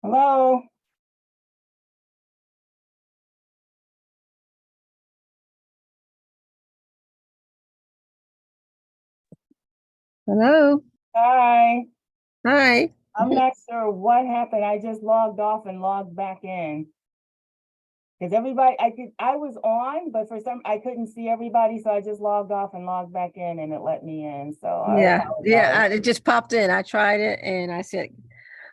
Hello? Hello. Hi. Hi. I'm not sure what happened. I just logged off and logged back in. Because everybody, I was on, but for some, I couldn't see everybody, so I just logged off and logged back in and it let me in. So I apologize. It just popped in. I tried it and I said,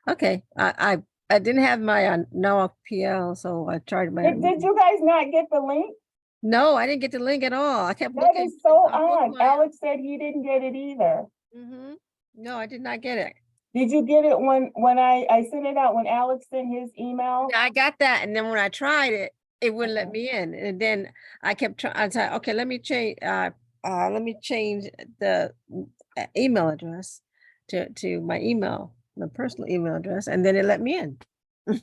okay. I didn't have my NOAA PL, so I tried my. Did you guys not get the link? No, I didn't get the link at all. I kept That looking. is so I booked odd. Alex said he didn't get it either. No, I did not get it. Did you get it when I sent it out, when Alex sent his email? Yeah, I got that, and then when I tried it, it wouldn't let me in, and then I kept trying. I said, okay, let me change. Let me change the email address to my email, my personal email address, and then it let me in.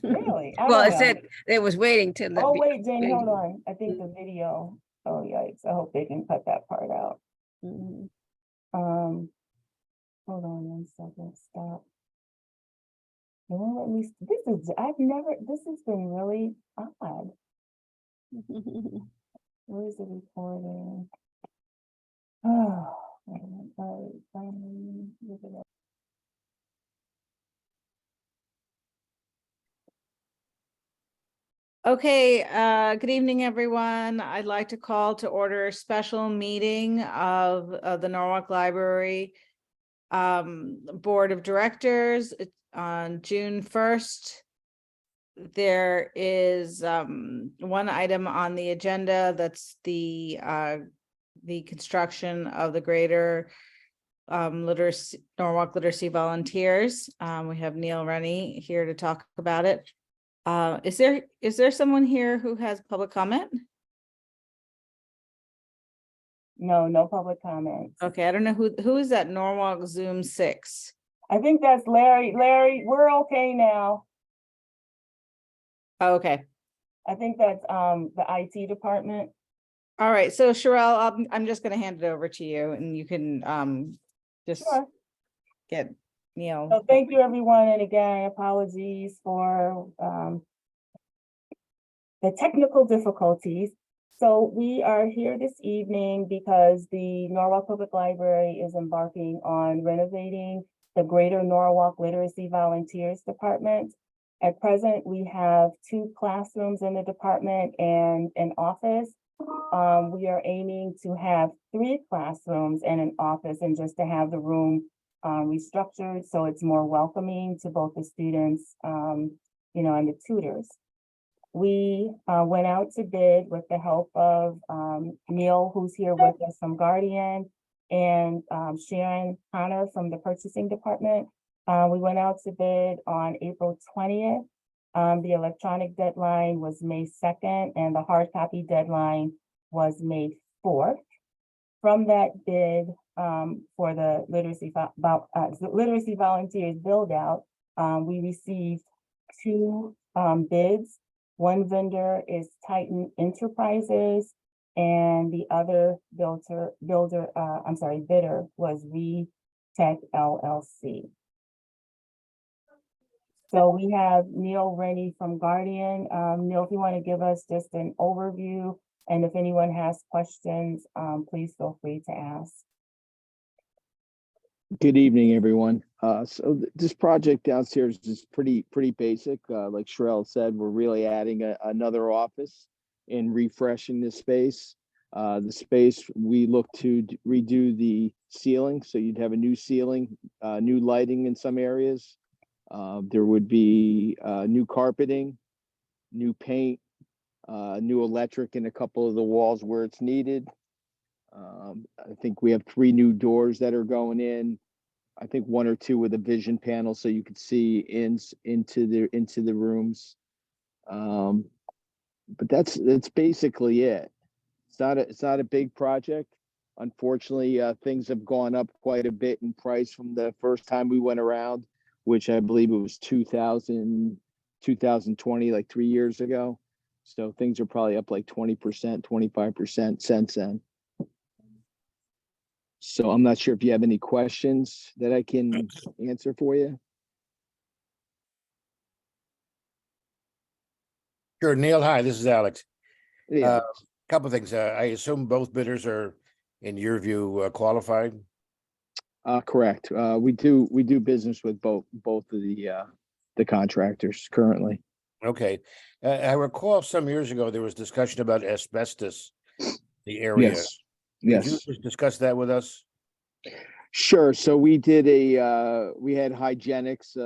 Really? I Well, don't it know. said it was waiting to let Oh, me. wait, Jenny, hold on. I think the video. Oh, yikes. I hope they can cut that part out. Mhm. Hold on 1 second. Stop. They won't let me. This has been really odd. Where is the recording? Oh, wait a minute. Look at that. Okay, good evening, everyone. I'd like to call to order a special meeting of the Norwalk Library Board of Directors. It's on June 1st. There is one item on the agenda that's the construction of the greater Norwalk Literacy Volunteers. We have Neil Rennie here to talk about it. Is there someone here who has public comment? No public comments. Okay, I don't know who is that Norwalk Zoom 6. I think that's Larry. Larry, we're okay now. Oh, okay. I think that's the IT department. All right, so Sherelle, I'm just going to hand it over to you, and you can just Sure. get Neil. So thank you, everyone, and again, apologies for the technical difficulties. So we are here this evening because the Norwalk Public Library is embarking on renovating the Greater Norwalk Literacy Volunteers Department. At present, we have 2 classrooms in the department and an office. We are aiming to have 3 classrooms and an office, and just to have the room restructured so it's more welcoming to both the students, and the tutors. We went out to bid with the help of Neil, who's here with us from Guardian, and Sharon Connor from the purchasing department. We went out to bid on April 20th. The electronic deadline was May 2nd, and the hard copy deadline was May 4th. From that bid for the literacy volunteers build out, we received 2 bids. One vendor is Titan Enterprises, and the other bidder was ReTech LLC. So we have Neil Rennie from Guardian. Neil, if you want to give us just an overview, and if anyone has questions, please feel free to ask. Good evening, everyone. So this project downstairs is pretty basic. Like Sherelle said, we're really adding another office and refreshing the space. The space, we look to redo the ceiling, so you'd have a new ceiling, new lighting in some areas. There would be new carpeting, new paint, new electric in a couple of the walls where it's needed. I think we have 3 new doors that are going in. I think 1 or 2 with a vision panel so you could see into the rooms. But that's basically it. It's not a big project. Unfortunately, things have gone up quite a bit in price from the first time we went around, which I believe it was 2020, like 3 years ago. So things are probably up like 20%, 25% since then. So I'm not sure if you have any questions that I can answer for you. Sure, Neil, hi, this is Alex. Yeah, Couple of things. I assume both bidders are, in your view, qualified? correct. We do business with both of the contractors currently. Okay. I recall some years ago, there was discussion about asbestos, in the area. Yes, Could you yes. just discuss that with us? Sure. So we did we had hygienists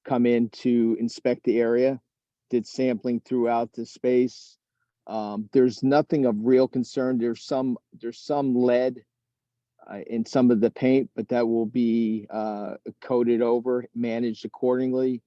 come in to inspect the area, did sampling throughout the space. There's nothing of real concern. There's some lead in some of the paint, but that will be coated over, managed accordingly.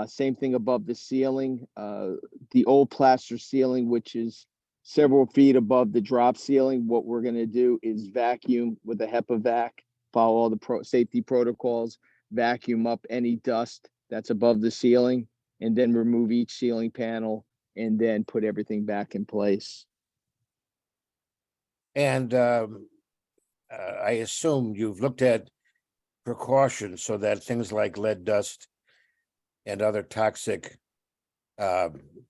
Same thing above the ceiling. The old plaster ceiling, which is several feet above the drop ceiling, what we're going to do is vacuum with a HEPA vac, follow all the safety protocols, vacuum up any dust that's above the ceiling, and then remove each ceiling panel and then put everything back in place. And I assume you've looked at precautions so that things like lead dust and other toxic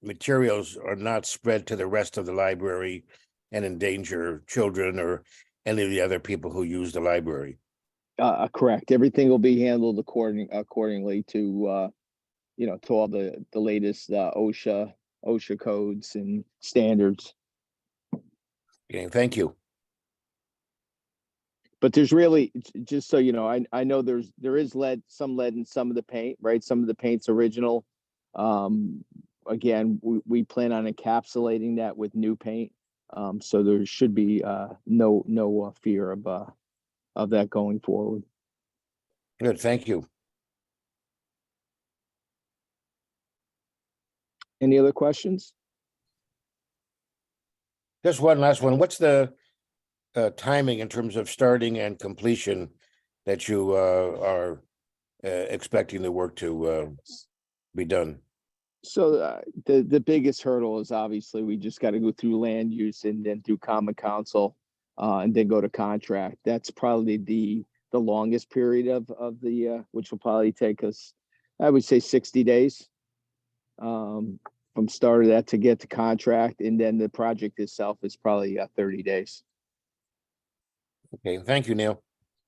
materials are not spread to the rest of the library and endanger children or any of the other people who use the library. Correct. Everything will be handled accordingly to to all the latest OSHA codes and standards. Okay, thank you. But there's really, just so you know, I know there is some lead in some of the paint, right? Some of the paint's original. Again, we plan on encapsulating that with new paint. So there should be no fear of that going forward. Good, thank you. Any other questions? Just one last one. What's the timing in terms of starting and completion that you are expecting the work to be done? So the biggest hurdle is obviously we just got to go through land use and then through common council and then go to contract. That's probably the longest period of the which will probably take us, I would say 60 days from start of that to get to contract, and then the project itself is probably 30 days. Okay, thank you, Neil.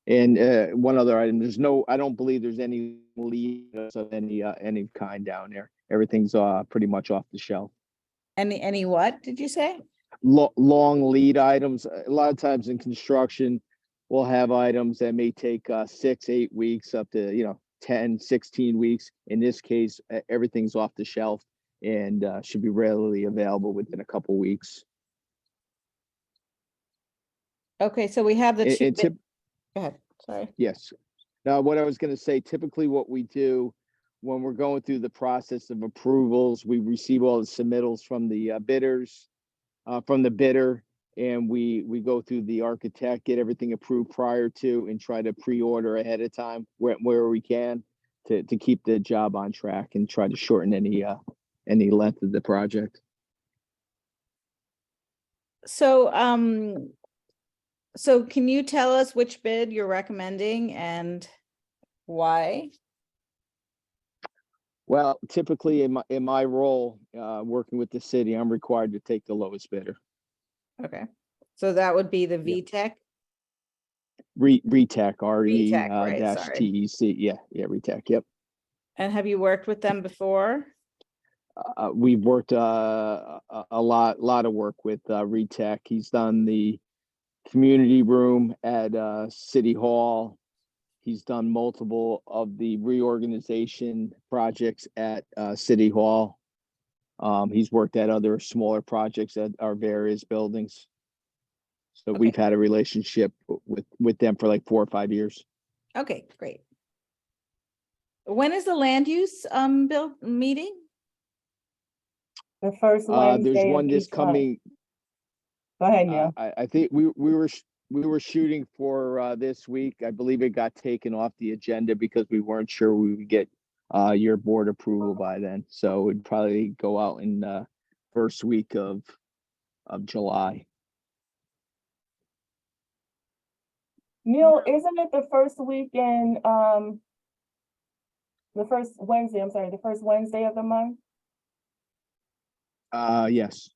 And one other item, I don't believe there's any leads of any kind down there. Everything's pretty much off the shelf. Any what did you say? Long lead items. A lot of times in construction, we'll have items that may take 6-8 weeks up to 10-16 weeks. In this case, everything's off the shelf and should be readily available within a couple weeks. Okay, so we have the two. And Go ahead, sorry. Yes. Now, what I was going to say, typically what we do when we're going through the process of approvals, we receive all the submittals from the bidders, from the bidder, and we go through the architect, get everything approved prior to, and try to pre-order ahead of time where we can to keep the job on track and try to shorten any length of the project. So, so can you tell us which bid you're recommending and why? Well, typically in my role, working with the city, I'm required to take the lowest bidder. Okay, so that would be the Yeah. VTech. RETEC, RETEC, right, dash sorry. TEC. Yeah, RETEC. Yep. And have you worked with them before? We've worked a lot of work with RETEC. He's done the community room at City Hall. He's done multiple of the reorganization projects at City Hall. He's worked at other smaller projects at our various buildings. So Okay. we've had a relationship with them for like 4 or 5 years. Okay, great. When is the land use bill meeting? The first Wednesday There's of one this each month. coming. Go ahead, Neil. I think we were shooting for this week. I believe it got taken off the agenda because we weren't sure we would get your board approval by then. So it'd probably go out in first week of July. Neil, isn't it the first weekend, the first Wednesday, I'm sorry, the first Wednesday of the month? Yes.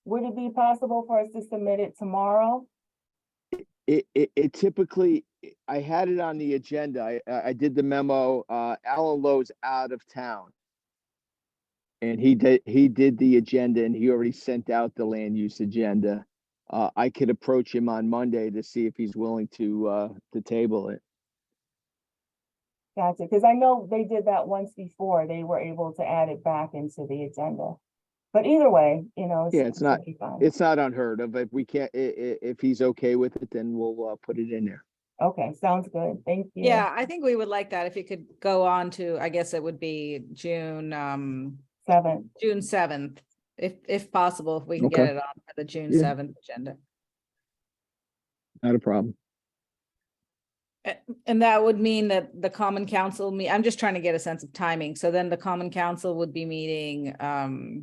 Would it be possible for us to submit it tomorrow? It typically, I had it on the agenda. I did the memo. Alan Lowe's out of town. And he did the agenda and he already sent out the land use agenda. I could approach him on Monday to see if he's willing to table it. Gotcha, because I know they did that once before. They were able to add it back into the agenda. But either way, you know. Yeah, it's not- should be fine. It's not unheard of. If we can't, if he's okay with it, then we'll put it in there. Okay, sounds good. Thank you. Yeah, I think we would like that if you could go on to, I guess it would be June 7th. if possible, if we can Okay. get it on for the June Yeah. 7th agenda. Not a problem. And that would mean that the common council I'm just trying to get a sense of timing. So then the common council would be meeting, I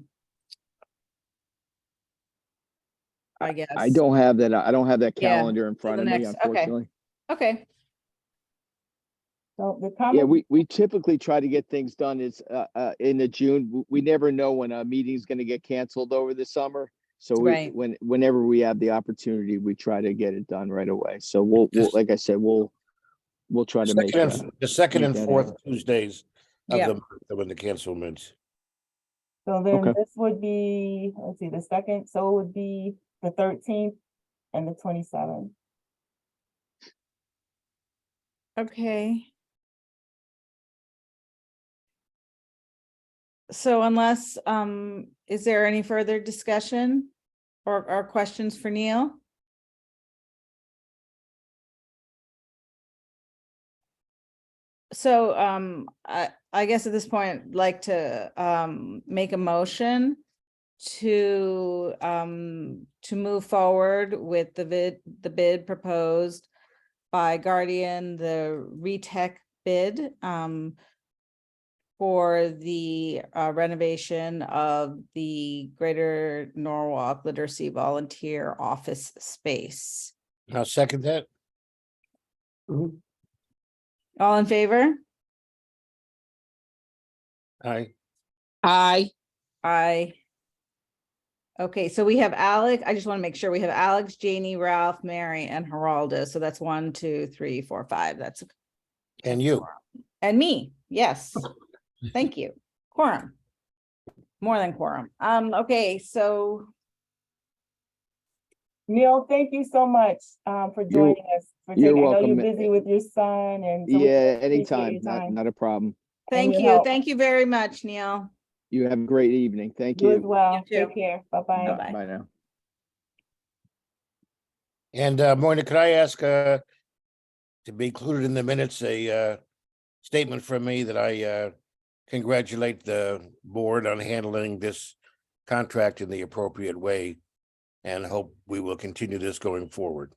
guess. I don't have that. I don't have that Yeah, calendar in front the of me, next- okay. unfortunately. Okay, So the Yeah, common, we typically try to get things done in the June. We never know when a meeting's gonna get canceled over the summer. So Right. whenever we have the opportunity, we try to get it done right away. So we'll, like I said, we'll try to make The second make and that fourth happen. Tuesdays of Yeah. the month when the cancelments. so then Okay. this would be, let's see, the second, so it would be the 13th and the 27th. okay. So unless, is there any further discussion or questions for Neil? So, I guess at this point, I'd like to, make a motion to move forward with the bid proposed by Guardian, the retech bid, for the renovation of the Greater Norwalk Literacy Volunteer Office Space. I'll second that. All in favor? Aye. Aye. Aye. Okay, so we have Alex. I just want to make sure we have Alex, Janie, Ralph, Mary, and Geraldo. So that's 1, 2, 3, 4, 5. That's And you. and me. Yes. Thank you. Quorum. More than quorum. Okay, so Neil, thank you so much for joining us. I you're know you're welcome. busy with your son and. so we Yeah, appreciate anytime. your time. Not a problem. thank your you. help. Thank you very much, Neil. You have a great evening. Thank You as you. well. You too. Take care. Bye-bye. Bye-bye. Bye now. And Moina, could I ask to be included in the minutes, a statement from me that I congratulate the board on handling this contract in the appropriate way and hope we will continue this going forward.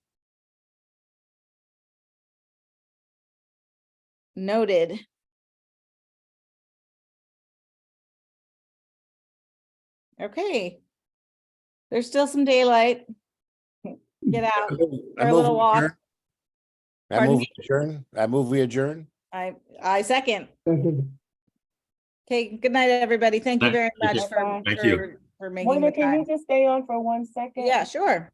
Noted. Okay. There's still some daylight. Get out. I For a move little we walk. adjourn. I Pardon move me? we adjourn. I move we adjourn. I second. Okay, good night, everybody. Thank you Night. very Thank much you. for, Bye-bye. Thank you. for making Moina, the can you time. just stay on for 1 second? Yeah, sure.